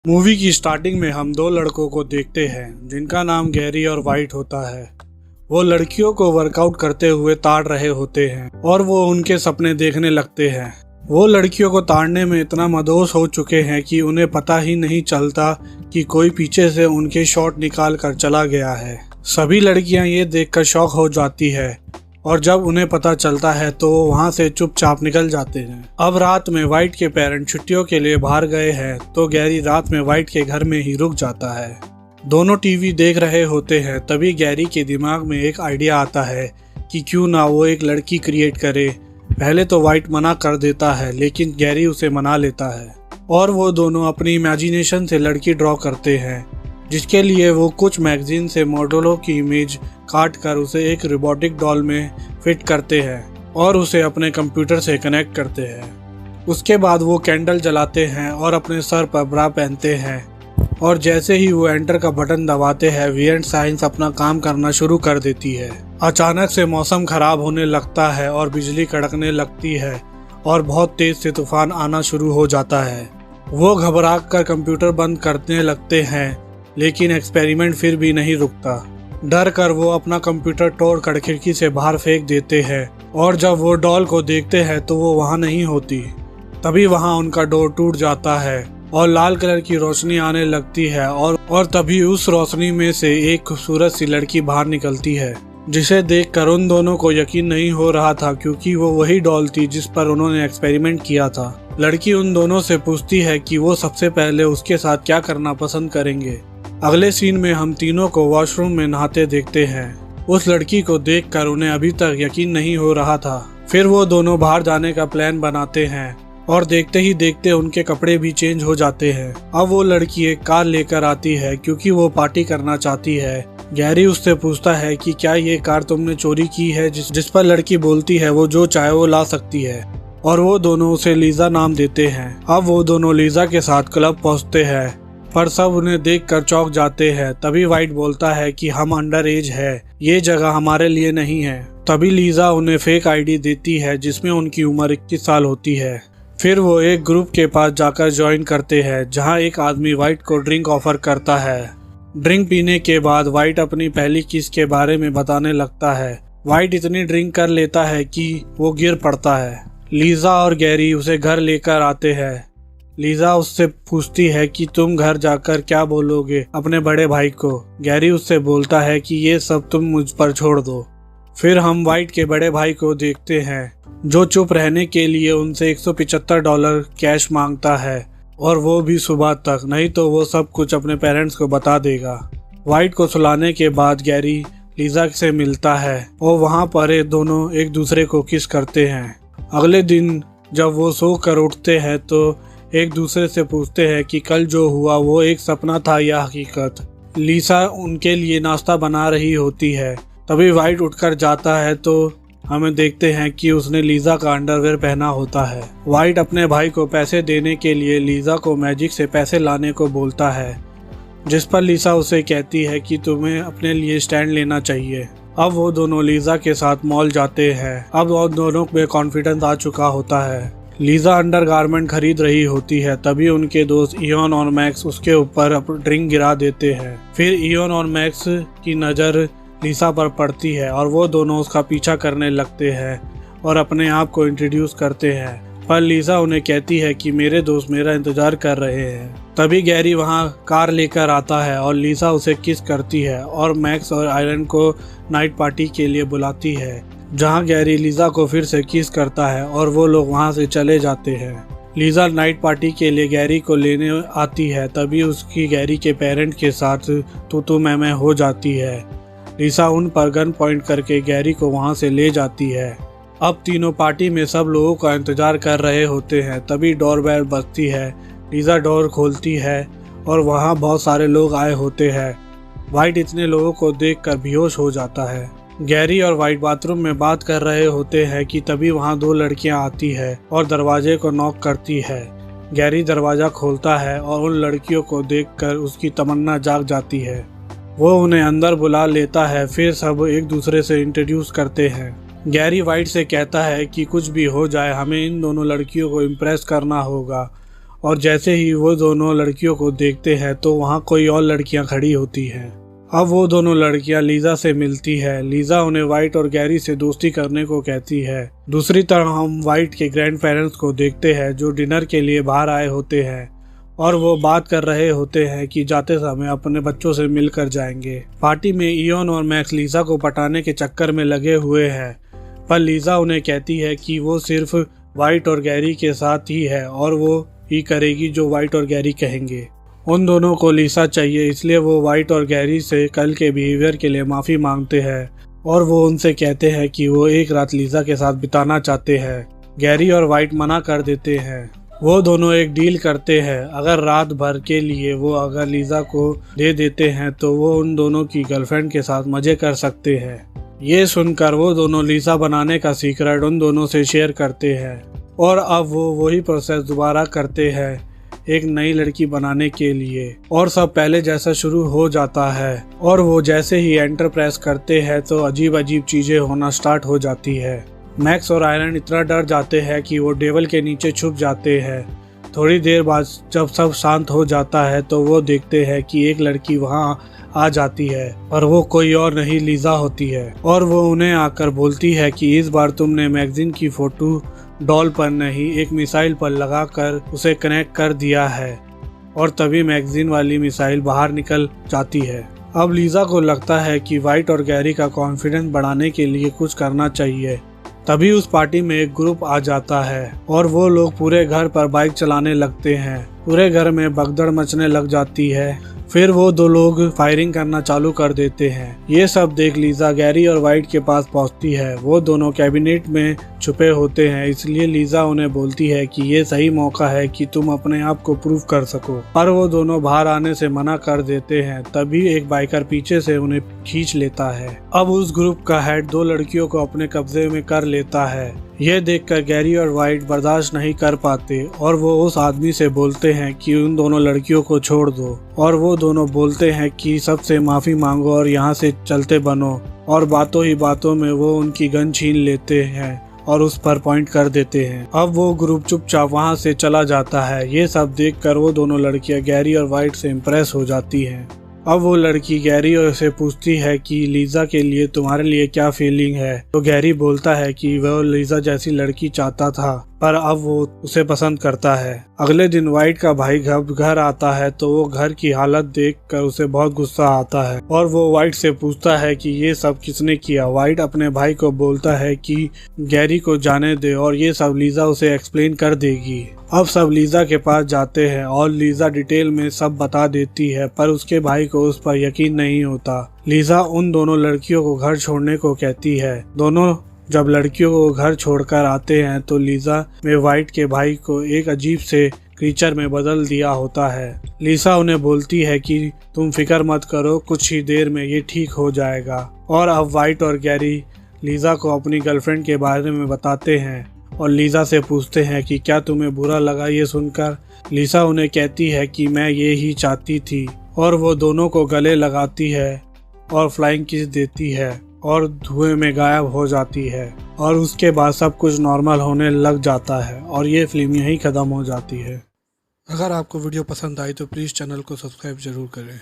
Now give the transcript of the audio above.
Movie की starting में हम दो लड़कों को देखते हैं जिनका नाम गैरी और वाइट होता है। वो लड़कियों को वर्कआउट करते हुए ताड़ रहे होते हैं और वो उनके सपने देखने लगते हैं। वो लड़कियों को ताड़ने में इतना मदहोश हो चुके हैं कि उन्हें पता ही नहीं चलता कि कोई पीछे से उनके शॉट निकाल कर चला गया है। सभी लड़कियां ये देखकर शॉक हो जाती है और जब उन्हें पता चलता है तो वो वहाँ से चुपचाप निकल जाते हैं। अब रात में वाइट के पेरेंट्स छुट्टियों के लिए बाहर गए हैं तो गैरी रात में वाइट के घर में ही रुक जाता है। दोनों टीवी देख रहे होते हैं। तभी गैरी के दिमाग में एक आइडिया आता है कि क्यों ना वो एक लड़की क्रिएट करे। पहले तो वाइट मना कर देता है लेकिन गैरी उसे मना लेता है और वो दोनों अपनी इमेजिनेशन से लड़की ड्रॉ करते हैं, जिसके लिए वो कुछ मैगजीन से मॉडलों की इमेज काट कर उसे एक रोबोटिक डॉल में फिट करते हैं और उसे अपने कंप्यूटर से कनेक्ट करते हैं। उसके बाद वो कैंडल जलाते हैं और अपने सर पर ब्रा पहनते हैं और जैसे ही वो एंटर का बटन दबाते हैं वीएंट साइंस अपना काम करना शुरू कर देती है। अचानक से मौसम खराब होने लगता है और बिजली कड़कने लगती है और बहुत तेज से तूफान आना शुरू हो जाता है। वो घबरा कर कंप्यूटर बंद करने लगते हैं लेकिन एक्सपेरिमेंट फिर भी नहीं रुकता। डर कर वो अपना कंप्यूटर तोड़कर खिड़की से बाहर फेंक देते हैं और जब वो डॉल को देखते हैं तो वो वहाँ नहीं होती। तभी वहाँ उनका डोर टूट जाता है और लाल कलर की रोशनी आने लगती है और तभी उस रोशनी में से एक खूबसूरत सी लड़की बाहर निकलती है, जिसे देखकर उन दोनों को यकीन नहीं हो रहा था क्योंकि वो वही डॉल थी जिस पर उन्होंने एक्सपेरिमेंट किया था। लड़की उन दोनों से पूछती है कि वो सबसे पहले उसके साथ क्या करना पसंद करेंगे। अगले सीन में हम तीनों को वॉशरूम में नहाते देखते हैं। उस लड़की को देखकर उन्हें अभी तक यकीन नहीं हो रहा था। फिर वो दोनों बाहर जाने का प्लान बनाते हैं और देखते ही देखते उनके कपड़े भी चेंज हो जाते हैं। अब वो लड़की एक कार लेकर आती है क्योंकि वो पार्टी करना चाहती है। गैरी उससे पूछता है कि क्या ये कार तुमने चोरी की है, जिस पर लड़की बोलती है वो जो चाहे वो ला सकती है और वो दोनों उसे लीजा नाम देते हैं। अब वो दोनों लीजा के साथ क्लब पहुंचते हैं पर सब उन्हें देखकर चौंक जाते हैं। तभी वाइट बोलता है कि हम अंडर एज है, ये जगह हमारे लिए नहीं है। तभी लीजा उन्हें फेक आईडी देती है जिसमें उनकी उम्र 21 साल होती है। फिर वो एक ग्रुप के पास जाकर ज्वाइन करते हैं जहां एक आदमी वाइट को ड्रिंक ऑफर करता है। ड्रिंक पीने के बाद वाइट अपनी पहली किस के बारे में बताने लगता है। वाइट इतनी ड्रिंक कर लेता है कि वो गिर पड़ता है। लीजा और गैरी उसे घर लेकर आते हैं। लीजा उससे पूछती है कि तुम घर जाकर क्या बोलोगे अपने बड़े भाई को। गैरी उससे बोलता है कि ये सब तुम मुझ पर छोड़ दो। फिर हम वाइट के बड़े भाई को देखते हैं जो चुप रहने के लिए उनसे $175 कैश मांगता है और वो भी सुबह तक, नहीं तो वो सब कुछ अपने पेरेंट्स को बता देगा। वाइट को सुलाने के बाद गैरी लीजा से मिलता है और वहाँ पर ये दोनों एक दूसरे को किस करते हैं। अगले दिन जब वो सो कर उठते हैं तो एक दूसरे से पूछते हैं कि कल जो हुआ वो एक सपना था या हकीकत। लीसा उनके लिए नाश्ता बना रही होती है। तभी वाइट उठकर जाता है तो हमें देखते हैं कि उसने लीजा का अंडरवेयर पहना होता है। वाइट अपने भाई को पैसे देने के लिए लीजा को मैजिक से पैसे लाने को बोलता है, जिस पर लीसा उसे कहती है कि तुम्हें अपने लिए स्टैंड लेना चाहिए। अब वो दोनों लीजा के साथ मॉल जाते हैं। अब वो दोनों में कॉन्फिडेंस आ चुका होता है। लीजा अंडरगारमेंट खरीद रही होती है। तभी उनके दोस्त इयोन और मैक्स उसके ऊपर ड्रिंक गिरा देते हैं। फिर इयोन और मैक्स की नज़र लीसा पर पड़ती है और वो दोनों उसका पीछा करने लगते हैं और अपने आप को इंट्रोड्यूस करते हैं, पर लीसा उन्हें कहती है कि मेरे दोस्त मेरा इंतजार कर रहे हैं। तभी गैरी वहाँ कार लेकर आता है और लीसा उसे किस करती है और मैक्स और आयरन को नाइट पार्टी के लिए बुलाती है, जहां गैरी लीजा को फिर से किस करता है और वो लोग वहां से चले जाते हैं। लीजा नाइट पार्टी के लिए गैरी को लेने आती है। तभी उसकी गैरी के पेरेंट के साथ तू मैं हो जाती है। लीजा उन पर गन पॉइंट करके गैरी को वहां से ले जाती है। अब तीनों पार्टी में सब लोगों का इंतजार कर रहे होते हैं। तभी डोरबेल बजती है। लीजा डोर खोलती है और वहाँ बहुत सारे लोग आए होते हैं। वाइट इतने लोगों को देखकर बेहोश हो जाता है। गैरी और वाइट बाथरूम में बात कर रहे होते हैं कि तभी वहाँ दो लड़कियां आती है और दरवाजे को नॉक करती है। गैरी दरवाजा खोलता है और उन लड़कियों को देखकर उसकी तमन्ना जाग जाती है। वो उन्हें अंदर बुला लेता है। फिर सब एक दूसरे से इंट्रोड्यूस करते हैं। गैरी वाइट से कहता है कि कुछ भी हो जाए हमें इन दोनों लड़कियों को इम्प्रेस करना होगा और जैसे ही वो दोनों लड़कियों को देखते हैं तो वहाँ कोई और लड़कियाँ खड़ी होती हैं। अब वो दोनों लड़कियां लीजा से मिलती है। लीजा उन्हें वाइट और गैरी से दोस्ती करने को कहती है। दूसरी तरफ हम वाइट के ग्रैंड पेरेंट्स को देखते हैं जो डिनर के लिए बाहर आए होते हैं और वो बात कर रहे होते हैं कि जाते समय अपने बच्चों से मिलकर जाएंगे। पार्टी में इयोन और मैक्स लीजा को पटाने के चक्कर में लगे हुए हैं, पर लीजा उन्हें कहती है कि वो सिर्फ वाइट और गैरी के साथ ही है और वो ही करेगी जो वाइट और गैरी कहेंगे। उन दोनों को लीसा चाहिए, इसलिए वो वाइट और गैरी से कल के बिहेवियर के लिए माफ़ी मांगते हैं और वो उनसे कहते हैं कि वो एक रात लीजा के साथ बिताना चाहते हैं। गैरी और वाइट मना कर देते हैं। वो दोनों एक डील करते हैं, अगर रात भर के लिए वो अगर लीजा को दे देते हैं तो वो उन दोनों की गर्लफ्रेंड के साथ मज़े कर सकते हैं। ये सुनकर वो दोनों लीसा बनाने का सीक्रेट उन दोनों से शेयर करते हैं और अब वो वही प्रोसेस दोबारा करते हैं एक नई लड़की बनाने के लिए और सब पहले जैसा शुरू हो जाता है। और वो जैसे ही एंटर प्रेस करते हैं तो अजीब अजीब चीजें होना स्टार्ट हो जाती है। मैक्स और आयरन इतना डर जाते हैं कि वो टेबल के नीचे छुप जाते हैं। थोड़ी देर बाद जब सब शांत हो जाता है तो वो देखते हैं कि एक लड़की वहाँ आ जाती है, पर वो कोई और नहीं लीजा होती है और वो उन्हें आकर बोलती है कि इस बार तुमने मैगजीन की फोटो डॉल पर नहीं एक मिसाइल पर लगाकर उसे कनेक्ट कर दिया है। और तभी मैगजीन वाली मिसाइल बाहर निकल जाती है। अब लीजा को लगता है कि वाइट और गैरी का कॉन्फिडेंस बढ़ाने के लिए कुछ करना चाहिए। तभी उस पार्टी में एक ग्रुप आ जाता है और वो लोग पूरे घर पर बाइक चलाने लगते हैं। पूरे घर में भगदड़ मचने लग जाती है। फिर वो दो लोग फायरिंग करना चालू कर देते हैं। ये सब देख लीजा गैरी और वाइट के पास पहुंचती है। वो दोनों कैबिनेट में छुपे होते हैं, इसलिए लीजा उन्हें बोलती है कि ये सही मौका है कि तुम अपने आप को प्रूव कर सको, पर वो दोनों बाहर आने से मना कर देते हैं। तभी एक बाइकर पीछे से उन्हें खींच लेता है। अब उस ग्रुप का हेड दो लड़कियों को अपने कब्जे में कर लेता है। यह देखकर गैरी और वाइट बर्दाश्त नहीं कर पाते और वो उस आदमी से बोलते हैं कि उन दोनों लड़कियों को छोड़ दो और वो दोनों बोलते हैं कि सबसे माफी मांगो और यहाँ से चलते बनो। और बातों ही बातों में वो उनकी गन छीन लेते हैं और उस पर पॉइंट कर देते हैं। अब वो ग्रुप चुपचाप वहाँ से चला जाता है। ये सब देखकर वो दोनों लड़कियां गैरी और वाइट से इम्प्रेस हो जाती हैं। अब वो लड़की गैरी से पूछती है कि लीजा के लिए तुम्हारे लिए क्या फीलिंग है। तो गैरी बोलता है कि वह लीजा जैसी लड़की चाहता था, पर अब वो उसे पसंद करता है। अगले दिन वाइट का भाई घर आता है तो वो घर की हालत देखकर उसे बहुत गुस्सा आता है और वो वाइट से पूछता है कि ये सब किसने किया। वाइट अपने भाई को बोलता है कि गैरी को जाने दे और ये सब लीजा उसे एक्सप्लेन कर देगी। अब सब लीजा के पास जाते हैं और लीजा डिटेल में सब बता देती है, पर उसके भाई को उस पर यकीन नहीं होता। लीजा उन दोनों लड़कियों को घर छोड़ने को कहती है। दोनों जब लड़कियों को घर छोड़कर आते हैं तो लीजा में वाइट के भाई को एक अजीब से क्रीचर में बदल दिया होता है। लीसा उन्हें बोलती है कि तुम फिक्र मत करो, कुछ ही देर में ये ठीक हो जाएगा। और अब वाइट और गैरी लीजा को अपनी गर्लफ्रेंड के बारे में बताते हैं और लीजा से पूछते हैं कि क्या तुम्हें बुरा लगा ये सुनकर। लीसा उन्हें कहती है कि मैं ये ही चाहती थी और वो दोनों को गले लगाती है और फ्लाइंग किस देती है और धुएं में गायब हो जाती है और उसके बाद सब कुछ नॉर्मल होने लग जाता है और ये फिल्म यहीं ख़त्म हो जाती है। अगर आपको वीडियो पसंद आई तो प्लीज़ चैनल को सब्सक्राइब ज़रूर करें।